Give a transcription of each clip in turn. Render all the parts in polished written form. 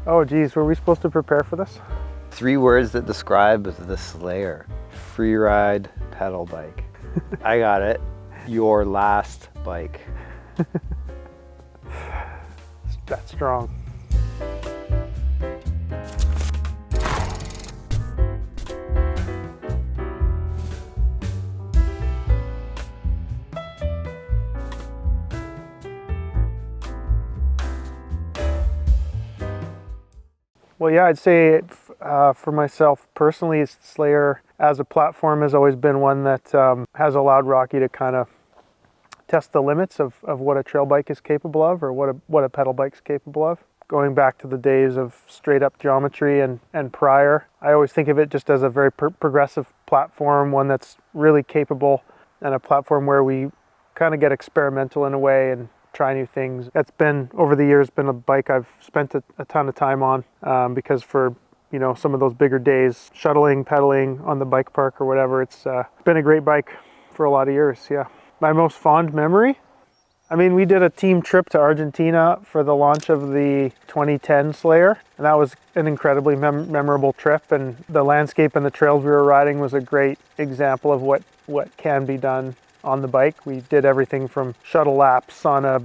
Oh geez, were we supposed to prepare for this? 3 words that describe the Slayer. Free ride pedal bike. I got it. Your last bike. That's strong. Well, yeah, I'd say for myself personally, Slayer as a platform has always been one that has allowed Rocky to kind of test the limits of what a trail bike is capable of, or what a pedal bike's capable of. Going back to the days of straight up geometry and prior, I always think of it just as a very progressive platform, one that's really capable, and a platform where we kind of get experimental in a way and try new things. That's been, over the years, been a bike I've spent a ton of time on because for some of those bigger days, shuttling, pedaling on the bike park or whatever, it's been a great bike for a lot of years, yeah. My most fond memory? I mean, we did a team trip to Argentina for the launch of the 2010 Slayer, and that was an incredibly memorable trip, and the landscape and the trails we were riding was a great example of what can be done on the bike. We did everything from shuttle laps on a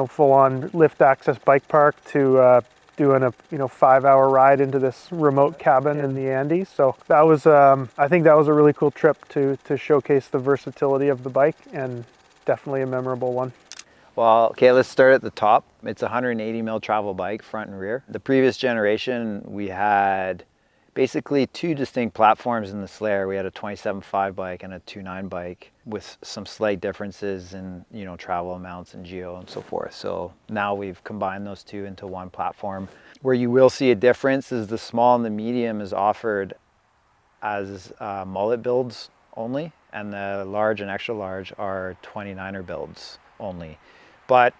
full-on lift access bike park to doing a 5-hour ride into this remote cabin in the Andes. So that was I think that was a really cool trip to showcase the versatility of the bike, and definitely a memorable one. Well, okay, let's start at the top. It's a 180 mil travel bike, front and rear. The previous generation, we had basically 2 distinct platforms in the Slayer. We had a 27.5 bike and a 2.9 bike with some slight differences in travel amounts and geo and so forth. So now we've combined those 2 into one platform. Where you will see a difference is the small and the medium is offered as mullet builds only, and the large and extra large are 29er builds only. But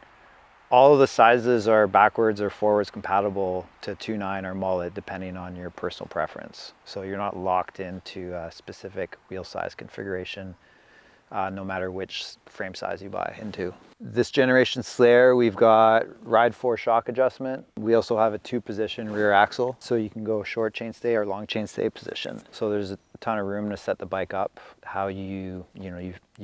all of the sizes are backwards or forwards compatible to 2.9 or mullet, depending on your personal preference. So you're not locked into a specific wheel size configuration, no matter which frame size you buy into. This generation Slayer, we've got Ride 4 shock adjustment. We also have a 2-position rear axle, so you can go short chainstay or long chainstay position. So there's a ton of room to set the bike up how you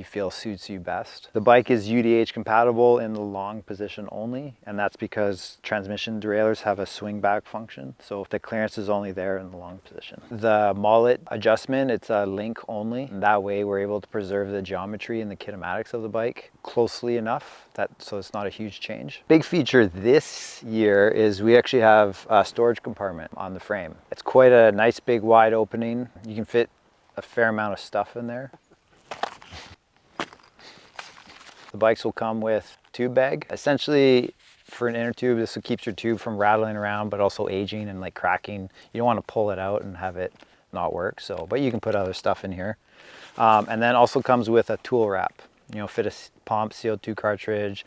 feel suits you best. The bike is UDH compatible in the long position only, and that's because transmission derailleurs have a swing back function. So if the clearance is only there in the long position. The mullet adjustment, it's a link only. And that way we're able to preserve the geometry and the kinematics of the bike closely enough so it's not a huge change. Big feature this year is we actually have a storage compartment on the frame. It's quite a nice big wide opening. You can fit a fair amount of stuff in there. The bikes will come with tube bag. Essentially, for an inner tube, this will keep your tube from rattling around, but also aging and like cracking. You don't want to pull it out and have it not work. But you can put other stuff in here. And then also comes with a tool wrap. Fit a pump, CO2 cartridge,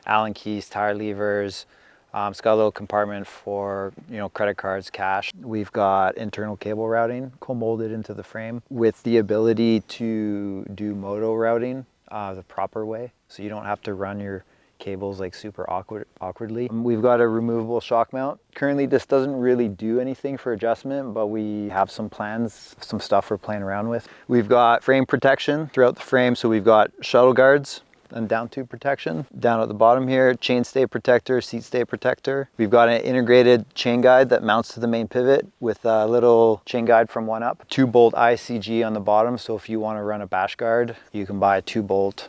Allen keys, tire levers. It's got a little compartment for credit cards, cash. We've got internal cable routing co-molded into the frame with the ability to do moto routing the proper way, so you don't have to run your cables like super awkwardly. We've got a removable shock mount. Currently this doesn't really do anything for adjustment, but we have some plans, some stuff we're playing around with. We've got frame protection throughout the frame, so we've got shuttle guards and down tube protection. Down at the bottom here, chain stay protector, seat stay protector. We've got an integrated chain guide that mounts to the main pivot with a little chain guide from 1UP. 2-bolt ICG on the bottom, so if you want to run a bash guard, you can buy a 2-bolt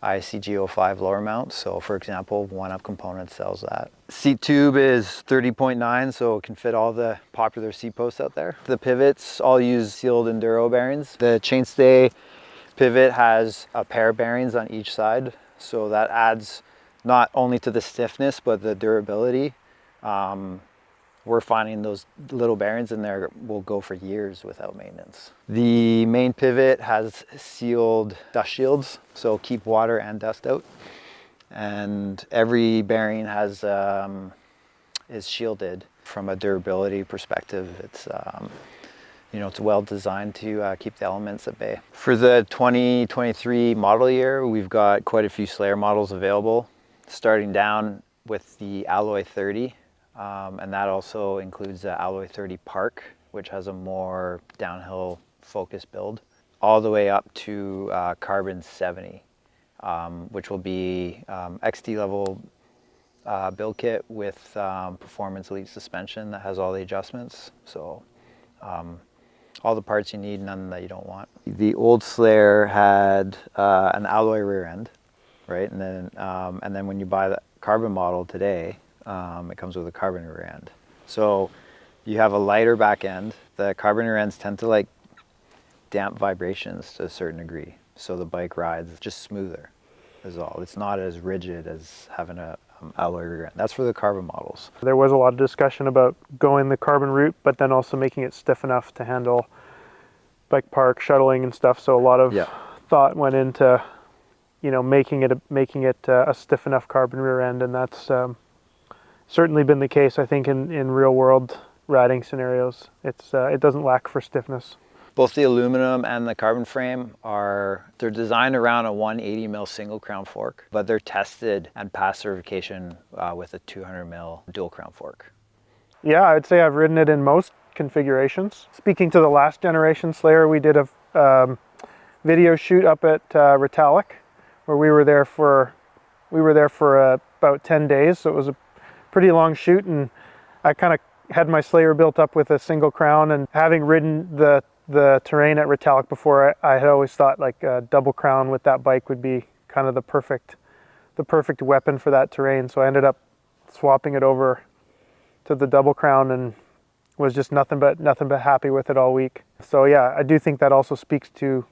ICG 05 lower mount. So for example, 1UP Components sells that. Seat tube is 30.9, so it can fit all the popular seat posts out there. The pivots all use sealed enduro bearings. The chainstay pivot has a pair of bearings on each side, so that adds not only to the stiffness but the durability. We're finding those little bearings in there will go for years without maintenance. The main pivot has sealed dust shields, so keep water and dust out. And every bearing has is shielded from a durability perspective. It's it's well designed to keep the elements at bay. For the 2023 model year, we've got quite a few Slayer models available, starting down with the Alloy 30. And that also includes the Alloy 30 Park, which has a more downhill focus build, all the way up to Carbon 70, which will be XT level build kit with Performance Elite suspension that has all the adjustments. So all the parts you need, none that you don't want. The old Slayer had an alloy rear end, right? And then when you buy the carbon model today, it comes with a carbon rear end. So you have a lighter back end. The carbon rear ends tend to like damp vibrations to a certain degree. So the bike rides just smoother is all. It's not as rigid as having a alloy rear end. That's for the carbon models. There was a lot of discussion about going the carbon route, but then also making it stiff enough to handle bike park shuttling and stuff. So a lot of thought went into, you know, making it a stiff enough carbon rear end, and that's certainly been the case. I think in real world riding scenarios, it doesn't lack for stiffness. Both the aluminum and the carbon frame they're designed around a 180 mil single crown fork, but they're tested and passed certification with a 200 mil dual crown fork. Yeah, I'd say I've ridden it in most configurations. Speaking to the last generation Slayer, we did a video shoot up at Retallick, where we were there for about 10 days. So it was a pretty long shoot, and I kind of had my Slayer built up with a single crown, and having ridden the terrain at Retallick before, I had always thought like a double crown with that bike would be kind of the perfect weapon for that terrain. So I ended up swapping it over to the double crown and was just nothing but happy with it all week. So yeah, I do think that also speaks to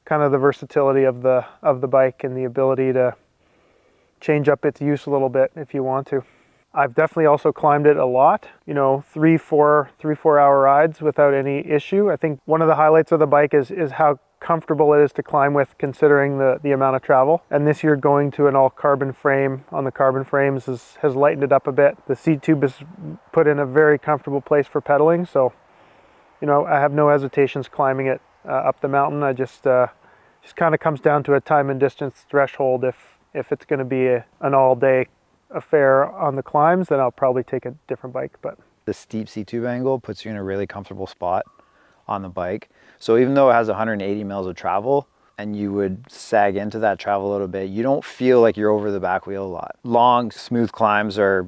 kind of the versatility of the bike and the ability to change up its use a little bit if you want to. I've definitely also climbed it a lot, you know, 3-4 hour rides without any issue. I think one of the highlights of the bike is how comfortable it is to climb with, considering the amount of travel. And this year going to an all carbon frame on the carbon frames has lightened it up a bit. The seat tube is put in a very comfortable place for pedaling. So, you know, I have no hesitations climbing it up the mountain. I just kind of comes down to a time and distance threshold. If it's going to be an all day affair on the climbs, then I'll probably take a different bike. But the steep seat tube angle puts you in a really comfortable spot on the bike. So even though it has 180 mils of travel and you would sag into that travel a little bit, you don't feel like you're over the back wheel a lot. Long, smooth climbs are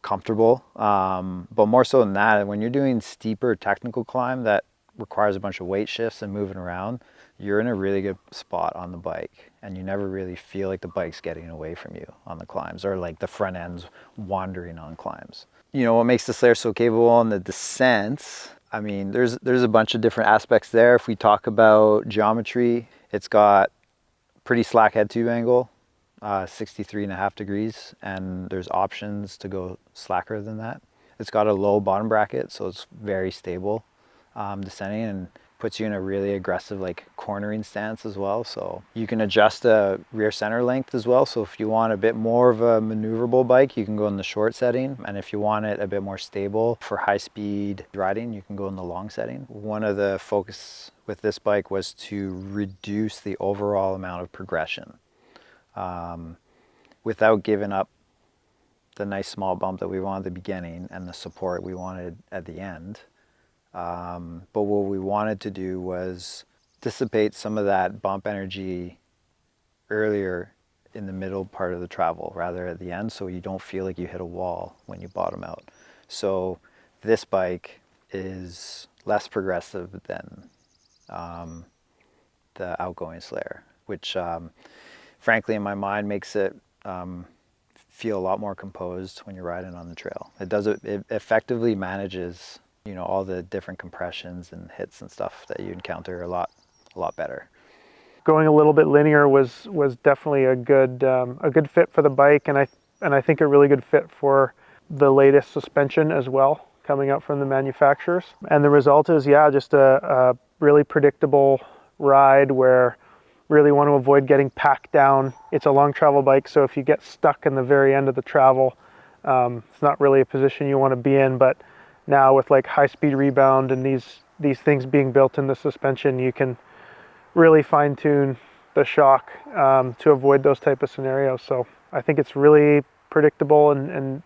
comfortable, but more so than that, when you're doing steeper technical climb that requires a bunch of weight shifts and moving around, you're in a really good spot on the bike, and you never really feel like the bike's getting away from you on the climbs, or like the front end's wandering on climbs. You know, what makes the Slayer so capable on the descents, I mean, there's a bunch of different aspects there. If we talk about geometry, it's got pretty slack head tube angle, 63.5 degrees, and there's options to go slacker than that. It's got a low bottom bracket, so it's very stable descending, and puts you in a really aggressive like cornering stance as well. So you can adjust the rear center length as well. So if you want a bit more of a maneuverable bike, you can go in the short setting. And if you want it a bit more stable for high speed riding, you can go in the long setting. One of the focus with this bike was to reduce the overall amount of progression without giving up the nice small bump that we wanted at the beginning and the support we wanted at the end. But what we wanted to do was dissipate some of that bump energy earlier in the middle part of the travel rather at the end, so you don't feel like you hit a wall when you bottom out. So this bike is less progressive than the outgoing Slayer, which frankly in my mind makes it feel a lot more composed when you're riding on the trail. It effectively manages, you know, all the different compressions and hits and stuff that you encounter a lot better. Going a little bit linear was definitely a good fit for the bike, and I think a really good fit for the latest suspension as well, coming out from the manufacturers. And the result is, yeah, just a really predictable ride where really want to avoid getting packed down. It's a long travel bike, so if you get stuck in the very end of the travel, it's not really a position you want to be in. But now with like high speed rebound and these things being built in the suspension, you can really fine tune the shock to avoid those type of scenarios. So I think it's really predictable and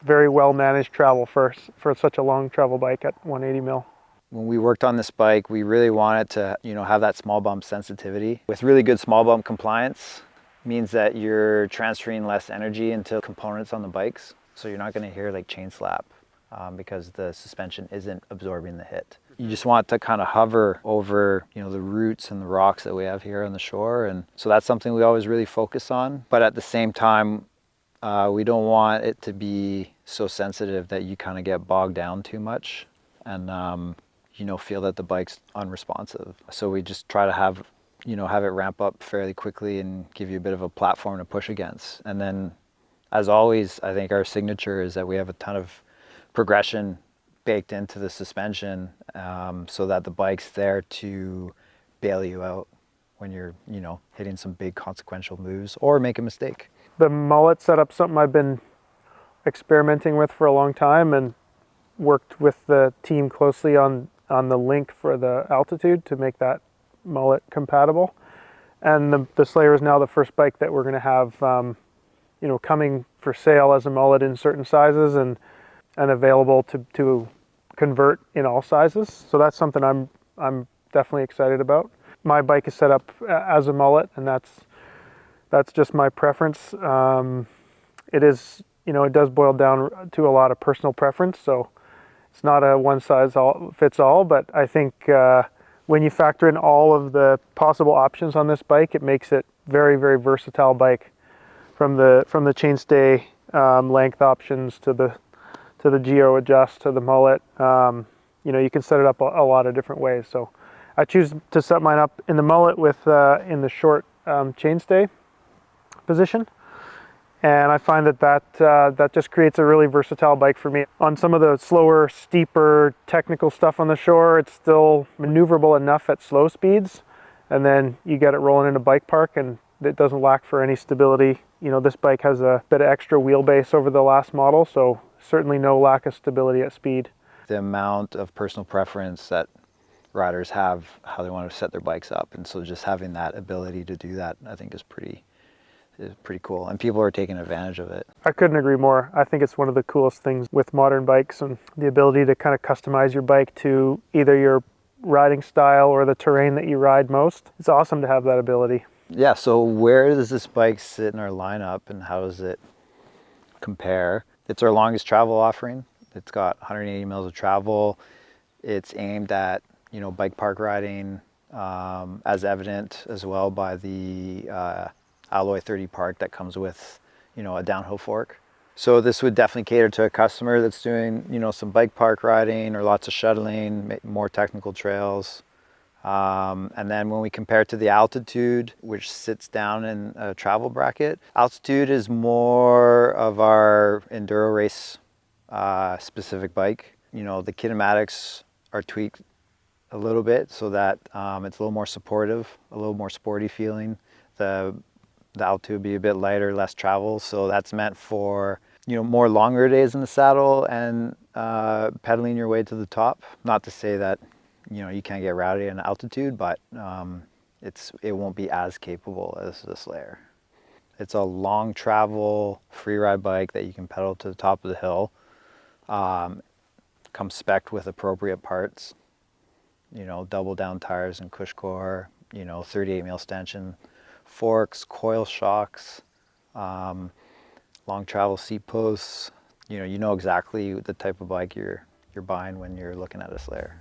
very well managed travel for such a long travel bike at 180 mil. When we worked on this bike, we really wanted to, have that small bump sensitivity. With really good small bump compliance, means that you're transferring less energy into components on the bikes. So you're not going to hear like chain slap because the suspension isn't absorbing the hit. You just want to kind of hover over, the roots and the rocks that we have here on the shore. And so that's something we always really focus on. But at the same time, we don't want it to be so sensitive that you kind of get bogged down too much and feel that the bike's unresponsive. So we just try to have it ramp up fairly quickly and give you a bit of a platform to push against. And then, as always, I think our signature is that we have a ton of progression baked into the suspension so that the bike's there to bail you out when you're, hitting some big consequential moves or make a mistake. The mullet setup's something I've been experimenting with for a long time and worked with the team closely on the link for the altitude to make that mullet compatible. And the Slayer is now the first bike that we're going to have coming for sale as a mullet in certain sizes and available to convert in all sizes. So that's something I'm definitely excited about. My bike is set up as a mullet, and that's just my preference. It is, it does boil down to a lot of personal preference. So it's not a one size fits all, but I think when you factor in all of the possible options on this bike, it makes it very, very versatile bike, from the chainstay length options to the geo adjust to the mullet. You can set it up a lot of different ways. So I choose to set mine up in the mullet with in the short chainstay position. And I find that just creates a really versatile bike for me. On some of the slower, steeper, technical stuff on the shore, it's still maneuverable enough at slow speeds. And then you get it rolling in a bike park and it doesn't lack for any stability. This bike has a bit of extra wheelbase over the last model, so certainly no lack of stability at speed. The amount of personal preference that riders have, how they want to set their bikes up. And so just having that ability to do that, I think is pretty cool, and people are taking advantage of it. I couldn't agree more. I think it's one of the coolest things with modern bikes, and the ability to kind of customize your bike to either your riding style or the terrain that you ride most. It's awesome to have that ability. Yeah, so where does this bike sit in our lineup and how does it compare? It's our longest travel offering. It's got 180 mils of travel. It's aimed at, bike park riding, as evident as well by the Alloy 30 Park that comes with, a downhill fork. So this would definitely cater to a customer that's doing, some bike park riding or lots of shuttling, more technical trails. And then when we compare it to the Altitude, which sits down in a travel bracket, Altitude is more of our enduro race specific bike. The kinematics are tweaked a little bit so that it's a little more supportive, a little more sporty feeling. The Altitude would be a bit lighter, less travel, so that's meant for more longer days in the saddle and pedaling your way to the top. Not to say that you can't get rowdy in Altitude, but it won't be as capable as the Slayer. It's a long travel free ride bike that you can pedal to the top of the hill. Comes spec'd with appropriate parts, double down tires and cush core, 38 mil stanchion forks, coil shocks, long travel seat posts. You know exactly the type of bike you're buying when you're looking at a Slayer.